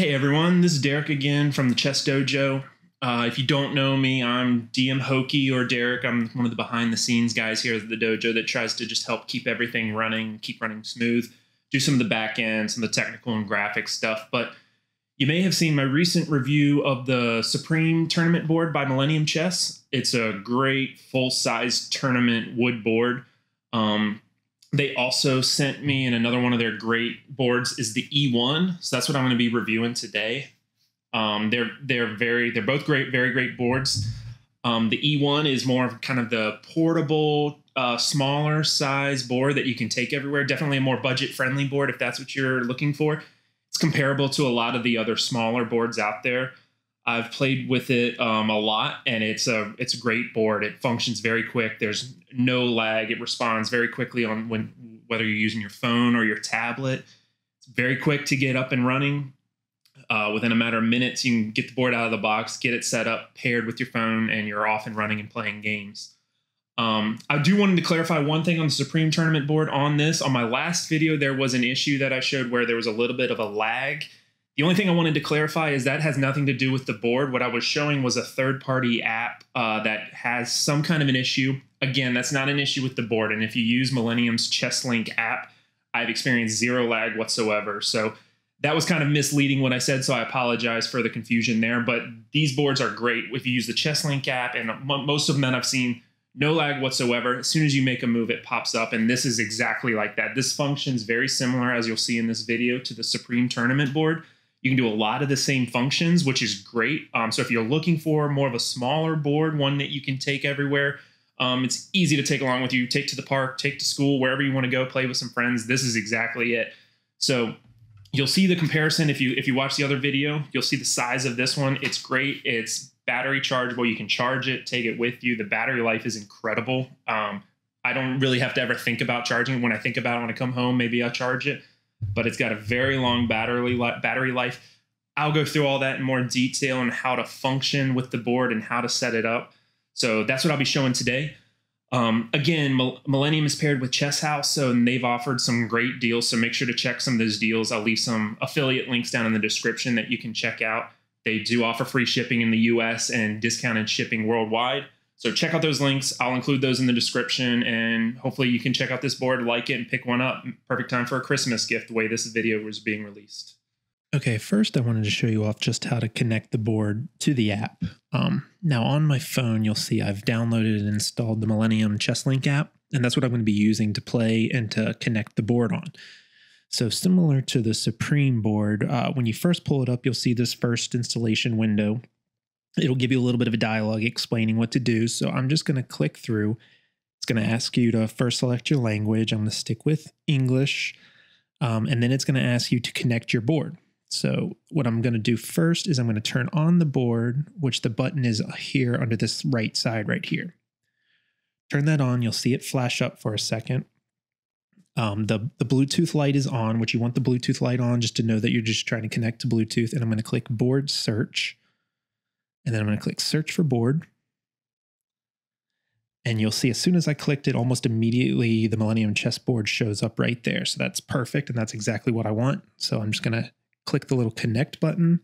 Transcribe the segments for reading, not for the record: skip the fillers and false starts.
Hey everyone, this is Derek again from the ChessDojo. If you don't know me, I'm DM Hokey or Derek. I'm one of the behind the scenes guys here at the dojo that tries to just help keep everything running, keep running smooth, do some of the back end, some of the technical and graphic stuff. But you may have seen my recent review of the Supreme tournament board by Millennium Chess. It's a great full-size tournament wood board. They also sent me, and another one of their great boards is the eOne. So that's what I'm going to be reviewing today. They're both great, very great boards. The eOne is more of kind of the portable, smaller size board that you can take everywhere. Definitely a more budget-friendly board if that's what you're looking for. It's comparable to a lot of the other smaller boards out there. I've played with it a lot, and it's a great board. It functions very quick. There's no lag. It responds very quickly on whether you're using your phone or your tablet. It's very quick to get up and running. Within a matter of minutes, you can get the board out of the box, get it set up, paired with your phone, and you're off and running and playing games. I do wanted to clarify one thing on the Supreme Tournament board on this. On my last video, there was an issue that I showed where there was a little bit of a lag. The only thing I wanted to clarify is that has nothing to do with the board. What I was showing was a third-party app that has some kind of an issue. Again, that's not an issue with the board. And if you use Millennium's ChessLink app, I've experienced zero lag whatsoever. So that was kind of misleading what I said, so I apologize for the confusion there. But these boards are great. If you use the ChessLink app, and most of them that I've seen, no lag whatsoever. As soon as you make a move, it pops up, and this is exactly like that. This functions very similar, as you'll see in this video, to the Supreme Tournament board. You can do a lot of the same functions, which is great. So if you're looking for more of a smaller board, one that you can take everywhere, it's easy to take along with you, take to the park, take to school, wherever you want to go, play with some friends. This is exactly it. So you'll see the comparison. If you watch the other video, you'll see the size of this one. It's great. It's battery chargeable. You can charge it, take it with you. The battery life is incredible. I don't really have to ever think about charging it. When I think about it, when I come home, maybe I'll charge it. But it's got a very long battery life. I'll go through all that in more detail on how to function with the board and how to set it up. So that's what I'll be showing today. Again, Millennium is paired with Chess House, and they've offered some great deals. So make sure to check some of those deals. I'll leave some affiliate links down in the description that you can check out. They do offer free shipping in the US and discounted shipping worldwide. So check out those links. I'll include those in the description, and hopefully you can check out this board, like it, and pick one up. Perfect time for a Christmas gift, the way this video was being released. Okay, first I wanted to show you off just how to connect the board to the app. Now on my phone, you'll see I've downloaded and installed the Millennium ChessLink app, and that's what I'm going to be using to play and to connect the board on. So similar to the Supreme board, when you first pull it up, you'll see this first installation window. It'll give you a little bit of a dialogue explaining what to do. So I'm just going to click through. It's going to ask you to first select your language. I'm going to stick with English. And then it's going to ask you to connect your board. So what I'm going to do first is I'm going to turn on the board, which the button is here under this right side right here. Turn that on. You'll see it flash up for a second. The Bluetooth light is on, which you want the Bluetooth light on just to know that you're just trying to connect to Bluetooth. And I'm going to click board search. And then I'm going to click search for board. And you'll see as soon as I clicked it, almost immediately the Millennium chess board shows up right there. So that's perfect. And that's exactly what I want. So I'm just going to click the little connect button.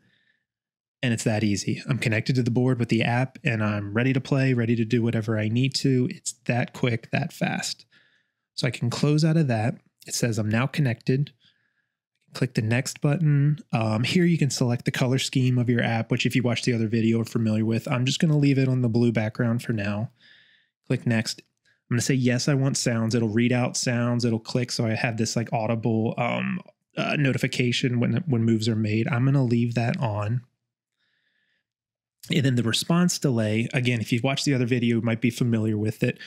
And it's that easy. I'm connected to the board with the app, and I'm ready to play, ready to do whatever I need to. It's that quick, that fast. So I can close out of that. It says I'm now connected. Click the next button. Here you can select the color scheme of your app, which if you watch the other video are familiar with. I'm just going to leave it on the blue background for now. Click next. I'm going to say, yes, I want sounds. It'll read out sounds. It'll click. So I have this like audible notification when moves are made. I'm going to leave that on. And then the response delay, again, if you've watched the other video, you might be familiar with it.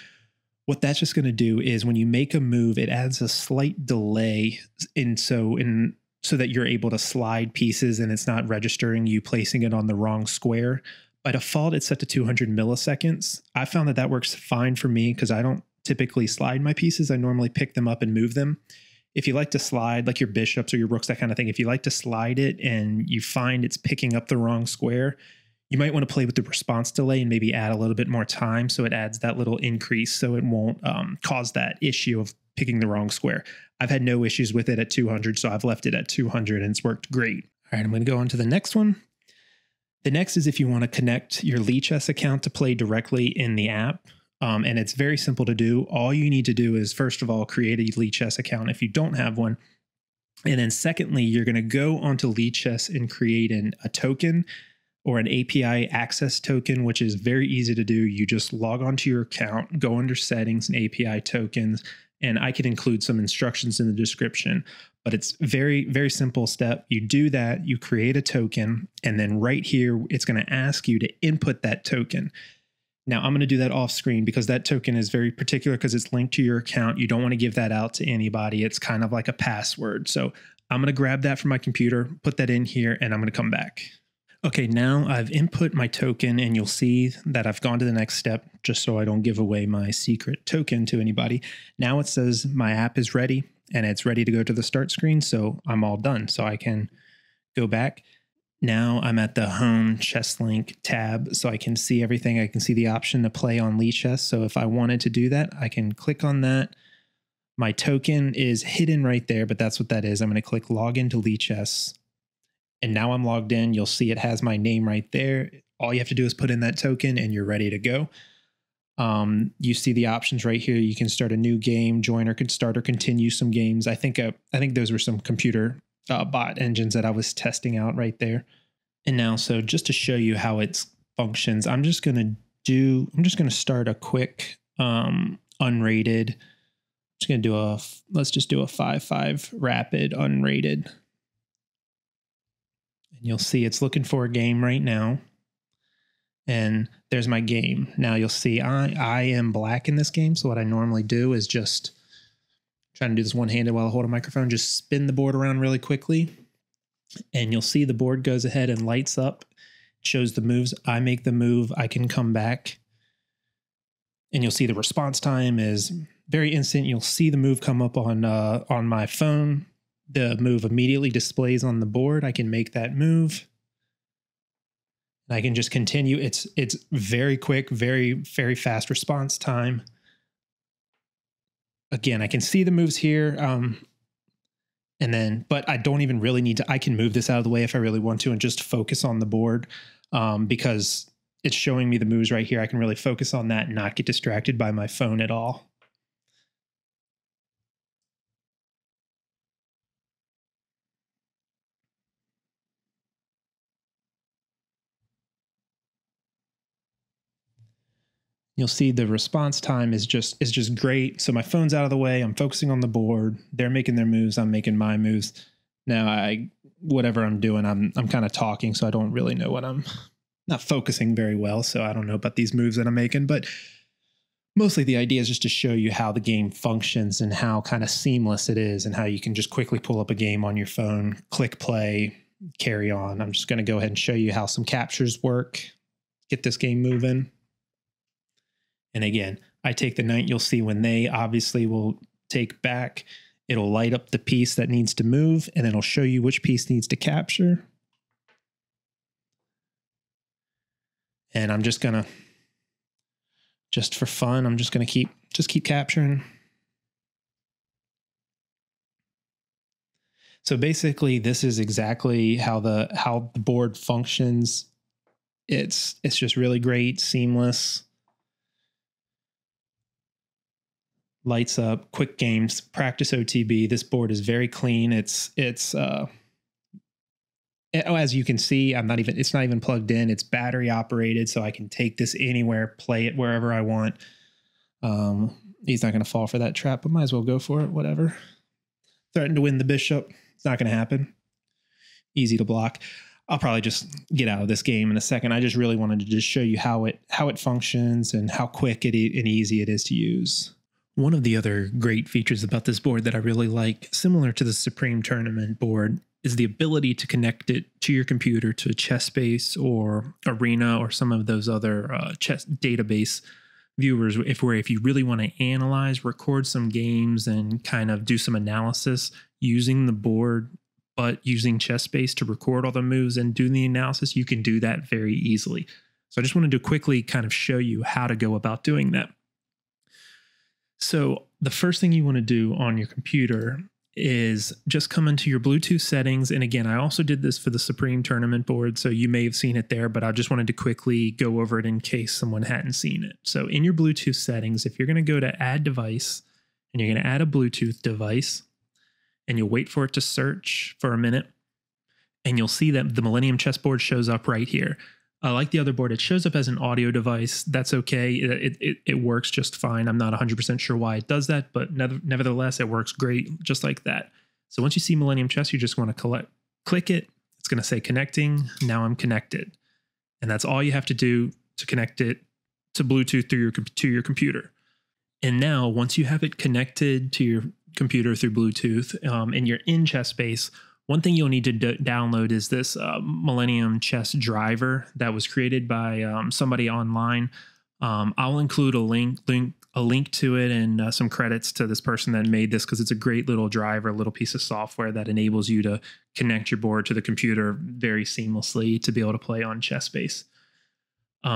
What that's just going to do is when you make a move, it adds a slight delay so that you're able to slide pieces and it's not registering you placing it on the wrong square. By default, it's set to 200 milliseconds. I found that works fine for me because I don't typically slide my pieces. I normally pick them up and move them. If you like to slide, like your bishops or your rooks, that kind of thing, if you like to slide it and you find it's picking up the wrong square, you might want to play with the response delay and maybe add a little bit more time so it adds that little increase so it won't cause that issue of picking the wrong square. I've had no issues with it at 200, so I've left it at 200 and it's worked great. All right, I'm going to go on to the next one. The next is if you want to connect your Lichess account to play directly in the app. And it's very simple to do. All you need to do is, first of all, create a Lichess account if you don't have one. And then secondly, you're going to go onto Lichess and create a token or an API access token, which is very easy to do. You just log onto your account, go under settings and API tokens, and I can include some instructions in the description. But it's very, very simple step. You do that, you create a token, and then right here, it's going to ask you to input that token. Now, I'm going to do that off screen because that token is very particular because it's linked to your account. You don't want to give that out to anybody. It's kind of like a password. So I'm going to grab that from my computer, put that in here, and I'm going to come back. Okay, now I've input my token, and you'll see that I've gone to the next step just so I don't give away my secret token to anybody. Now it says my app is ready, and it's ready to go to the start screen, so I'm all done. So I can go back. Now I'm at the Home Chess Link tab, so I can see everything. I can see the option to play on Lichess. So if I wanted to do that, I can click on that. My token is hidden right there, but that's what that is. I'm going to click Log into Lichess. And now I'm logged in. You'll see it has my name right there. All you have to do is put in that token and you're ready to go. You see the options right here. You can start a new game, join or could start or continue some games. I think those were some computer bot engines that I was testing out right there. And now, so just to show you how it functions, I'm just going to start a quick unrated. Let's just do a 5-5 rapid unrated. And you'll see it's looking for a game right now. And there's my game. Now you'll see I am black in this game. So what I normally do is just trying to do this one-handed while I hold a microphone, just spin the board around really quickly. And you'll see the board goes ahead and lights up, shows the moves. I make the move, I can come back. And you'll see the response time is very instant. You'll see the move come up on my phone. The move immediately displays on the board. I can make that move. And I can just continue. It's very quick, very, very fast response time. Again, I can see the moves here. But I don't even really need to, I can move this out of the way if I really want to and just focus on the board because it's showing me the moves right here. I can really focus on that and not get distracted by my phone at all. You'll see the response time is just great. So my phone's out of the way. I'm focusing on the board. They're making their moves. I'm making my moves. Now whatever I'm doing, I'm kind of talking, so I don't really know what I'm not focusing very well. So I don't know about these moves that I'm making, but mostly the idea is just to show you how the game functions and how kind of seamless it is and how you can just quickly pull up a game on your phone, click play, carry on. I'm just going to go ahead and show you how some captures work, get this game moving. And again, I take the knight. You'll see when they obviously will take back, it'll light up the piece that needs to move, and it'll show you which piece needs to capture. And I'm just going to, just for fun, I'm just going to keep capturing. So basically, this is exactly how the board functions. It's just really great, seamless. Lights up, quick games, practice OTB. This board is very clean. As you can see, it's not even plugged in. It's battery operated, so I can take this anywhere, play it wherever I want. He's not going to fall for that trap, but might as well go for it, whatever. Threaten to win the bishop. It's not going to happen. Easy to block. I'll probably just get out of this game in a second. I just really wanted to just show you how it functions and how quick and easy it is to use. One of the other great features about this board that I really like, similar to the Supreme Tournament board, is the ability to connect it to your computer to ChessBase or Arena or some of those other chess database viewers. If you really want to analyze, record some games, and kind of do some analysis using the board, but using ChessBase to record all the moves and do the analysis, you can do that very easily. So I just wanted to quickly kind of show you how to go about doing that. So the first thing you want to do on your computer is just come into your Bluetooth settings. And again, I also did this for the Supreme tournament board, so you may have seen it there, but I just wanted to quickly go over it in case someone hadn't seen it. So in your Bluetooth settings, if you're going to go to add device and you're going to add a Bluetooth device, and you'll wait for it to search for a minute, and you'll see that the Millennium chessboard shows up right here. Like the other board, it shows up as an audio device. That's okay. It works just fine. I'm not 100% sure why it does that, but nevertheless, it works great just like that. So once you see Millennium Chess, you just want to click it. It's going to say connecting. Now I'm connected. And that's all you have to do to connect it to Bluetooth to your computer. And now once you have it connected to your computer through Bluetooth and you're in ChessSpace, one thing you'll need to download is this Millennium Chess driver that was created by somebody online. I'll include a link to it and some credits to this person that made this, because it's a great little driver, a little piece of software that enables you to connect your board to the computer very seamlessly to be able to play on ChessSpace.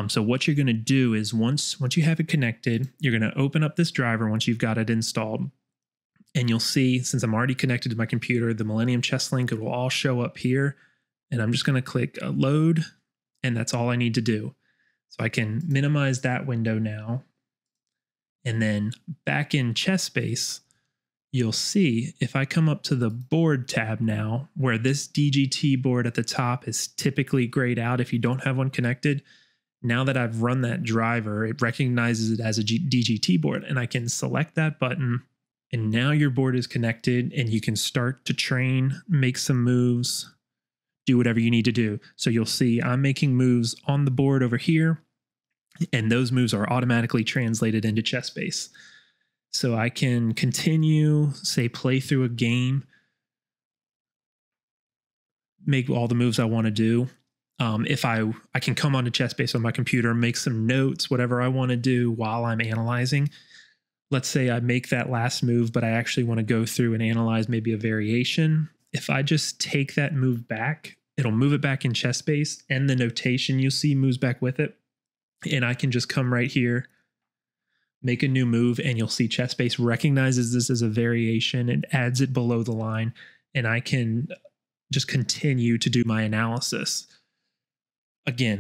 So what you're going to do is once you have it connected, you're going to open up this driver once you've got it installed. And you'll see, since I'm already connected to my computer, the Millennium Chess link, it will all show up here. And I'm just going to click load, and that's all I need to do. So I can minimize that window now. And then back in ChessSpace, you'll see if I come up to the board tab now, where this DGT board at the top is typically grayed out if you don't have one connected. Now that I've run that driver, it recognizes it as a DGT board, and I can select that button. And now your board is connected and you can start to train, make some moves, do whatever you need to do. So you'll see I'm making moves on the board over here, and those moves are automatically translated into ChessSpace. So I can continue, say, play through a game, make all the moves I want to do. If I can come onto ChessSpace on my computer, make some notes, whatever I want to do while I'm analyzing. Let's say I make that last move, but I actually want to go through and analyze maybe a variation. If I just take that move back, it'll move it back in ChessSpace, and the notation you see moves back with it. And I can just come right here, make a new move, and you'll see ChessSpace recognizes this as a variation and adds it below the line. And I can just continue to do my analysis. Again,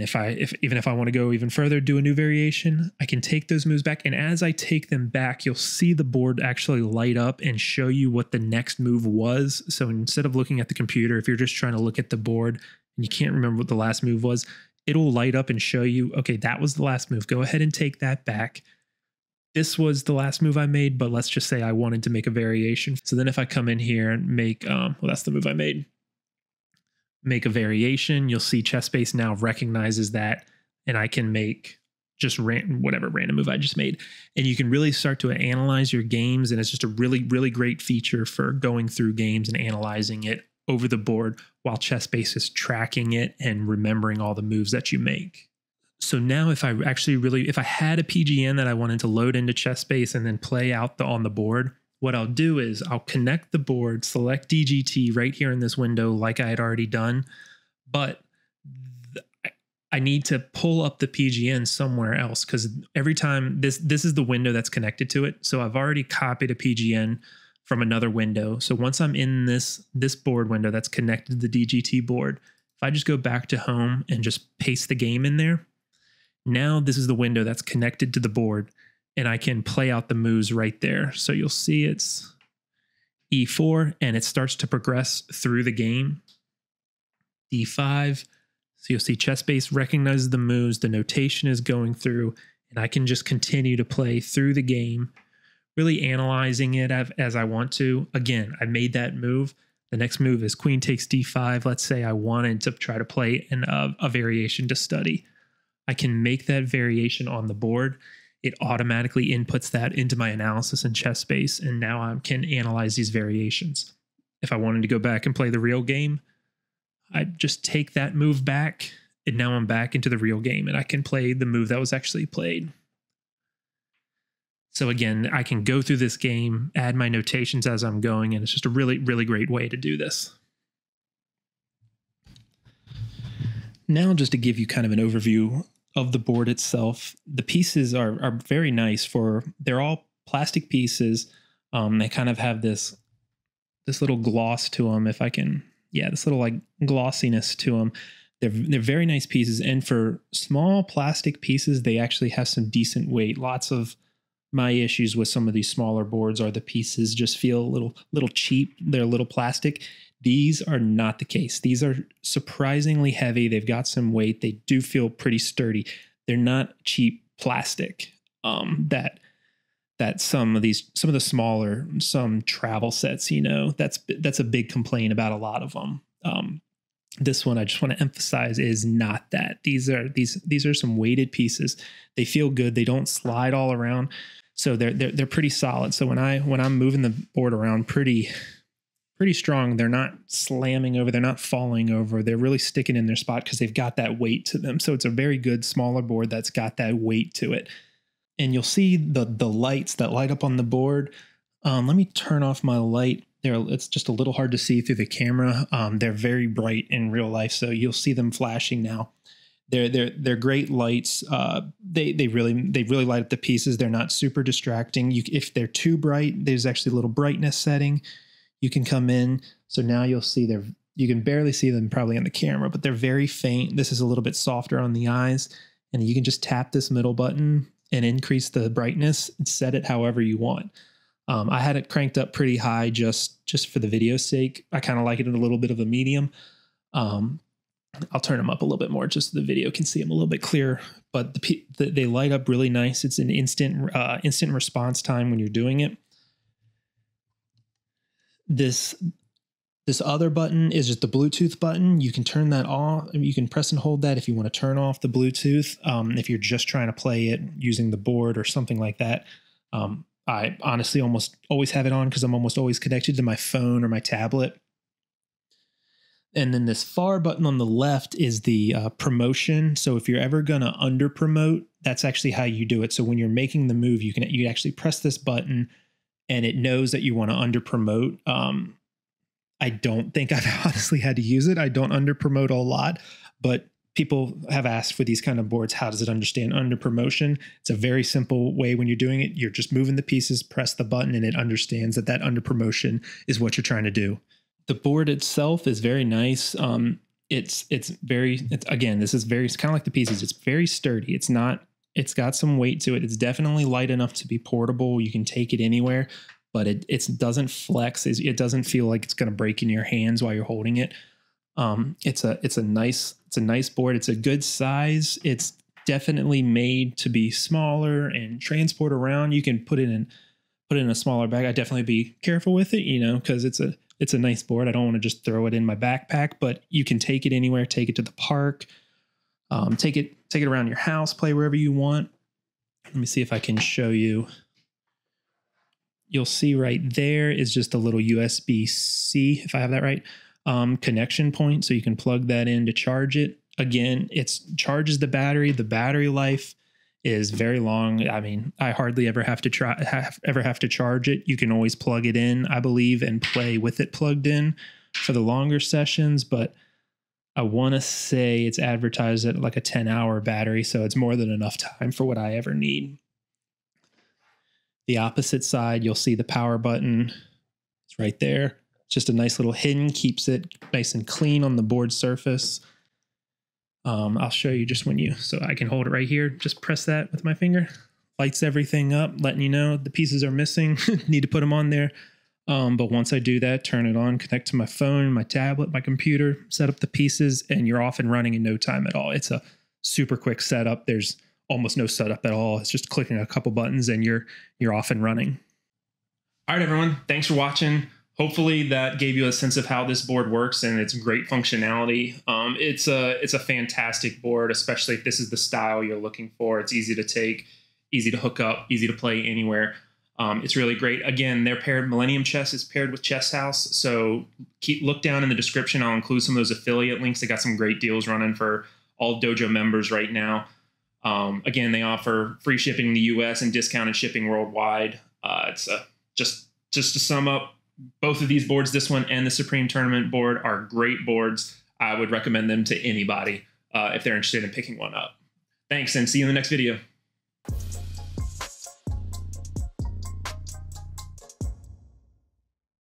even if I want to go even further, do a new variation, I can take those moves back. And as I take them back, you'll see the board actually light up and show you what the next move was. So instead of looking at the computer, if you're just trying to look at the board and you can't remember what the last move was, it'll light up and show you, okay, that was the last move. Go ahead and take that back. This was the last move I made, but let's just say I wanted to make a variation. So then if I come in here and make, well, that's the move I made. Make a variation, you'll see ChessSpace now recognizes that, and I can make just whatever random move I just made. And you can really start to analyze your games, and it's just a really, really great feature for going through games and analyzing it over the board while ChessSpace is tracking it and remembering all the moves that you make. So now if I had a PGN that I wanted to load into ChessSpace and then play out on the board, what I'll do is I'll connect the board, select DGT right here in this window like I had already done, but I need to pull up the PGN somewhere else, because every time this is the window that's connected to it. So I've already copied a PGN from another window. So once I'm in this board window that's connected to the DGT board, if I just go back to home and just paste the game in there, now this is the window that's connected to the board. And I can play out the moves right there. So you'll see it's E4, and it starts to progress through the game. D5. So you'll see ChessSpace recognizes the moves, the notation is going through, and I can just continue to play through the game, really analyzing it as I want to. Again, I made that move. The next move is queen takes D5. Let's say I wanted to try to play a variation to study. I can make that variation on the board. It automatically inputs that into my analysis in ChessSpace, and now I can analyze these variations. If I wanted to go back and play the real game, I just take that move back, and now I'm back into the real game, and I can play the move that was actually played. So again, I can go through this game, add my notations as I'm going, and it's just a really, really great way to do this. Now, just to give you kind of an overview of the board itself, the pieces are very nice. They're all plastic pieces. They kind of have this gloss to them. If I can, yeah, this little like glossiness to them. They're very nice pieces. And for small plastic pieces, they actually have some decent weight. Lots of my issues with some of these smaller boards are the pieces just feel a little cheap. They're a little plastic. These are not the case. These are surprisingly heavy. They've got some weight. They do feel pretty sturdy. They're not cheap plastic. That some of the smaller, some travel sets, that's a big complaint about a lot of them. This one I just want to emphasize is not that. These are some weighted pieces. They feel good. They don't slide all around. So they're pretty solid. So when I'm moving the board around pretty strong, they're not slamming over, they're not falling over. They're really sticking in their spot because they've got that weight to them. So it's a very good smaller board that's got that weight to it. And you'll see the lights that light up on the board. Let me turn off my light. It's just a little hard to see through the camera. They're very bright in real life, so you'll see them flashing now. They're great lights. They really light up the pieces. They're not super distracting. If they're too bright, there's actually a little brightness setting. You can come in. So now you'll see you can barely see them probably on the camera, but they're very faint. This is a little bit softer on the eyes, and you can just tap this middle button and increase the brightness and set it however you want. I had it cranked up pretty high just for the video's sake. I kind of like it in a little bit of a medium. I'll turn them up a little bit more just so the video can see them a little bit clearer. But they light up really nice. It's an instant response time when you're doing it. This other button is just the Bluetooth button. You can turn that off. You can press and hold that if you want to turn off the Bluetooth. If you're just trying to play it using the board or something like that. I honestly almost always have it on because I'm almost always connected to my phone or my tablet. And then this far button on the left is the promotion. So if you're ever going to under promote, that's actually how you do it. So when you're making the move, you actually press this button and it knows that you want to under promote. I don't think I've honestly had to use it. I don't under promote a lot, but people have asked for these kind of boards. How does it understand under promotion? It's a very simple way when you're doing it. You're just moving the pieces, press the button, and it understands that under promotion is what you're trying to do. The board itself is very nice. Again, this is very, it's kind of like the pieces. It's very sturdy. It's got some weight to it. It's definitely light enough to be portable. You can take it anywhere, but it doesn't flex. It doesn't feel like it's going to break in your hands while you're holding it. It's a nice board. It's a good size. It's definitely made to be smaller and transport around. You can put it in a smaller bag. I'd definitely be careful with it, because it's a nice board. I don't want to just throw it in my backpack, but you can take it anywhere, take it to the park, take it around your house, play wherever you want. Let me see if I can show you. You'll see right there is just a little USB-C, if I have that right, connection point. So you can plug that in to charge it. Again, it charges the battery. The battery life is very long. I mean, I hardly ever have to charge it. You can always plug it in, I believe, and play with it plugged in for the longer sessions. But I want to say it's advertised at like a 10-hour battery, so it's more than enough time for what I ever need. The opposite side, you'll see the power button. It's right there. It's just a nice little hidden, keeps it nice and clean on the board surface. I'll show you just so I can hold it right here. Just press that with my finger. Lights everything up, letting you know the pieces are missing. Need to put them on there. But once I do that, turn it on, connect to my phone, my tablet, my computer, set up the pieces, and you're off and running in no time at all. It's a super quick setup. There's almost no setup at all. It's just clicking a couple buttons and you're off and running. All right, everyone. Thanks for watching. Hopefully that gave you a sense of how this board works and its great functionality. It's a fantastic board, especially if this is the style you're looking for. It's easy to take, easy to hook up, easy to play anywhere. It's really great. Again, Millennium Chess is paired with Chess House. So look down in the description. I'll include some of those affiliate links. They got some great deals running for all Dojo members right now. Again, they offer free shipping in the US and discounted shipping worldwide. Just to sum up, both of these boards, this one and the Supreme Tournament board, are great boards. I would recommend them to anybody if they're interested in picking one up. Thanks, and see you in the next video.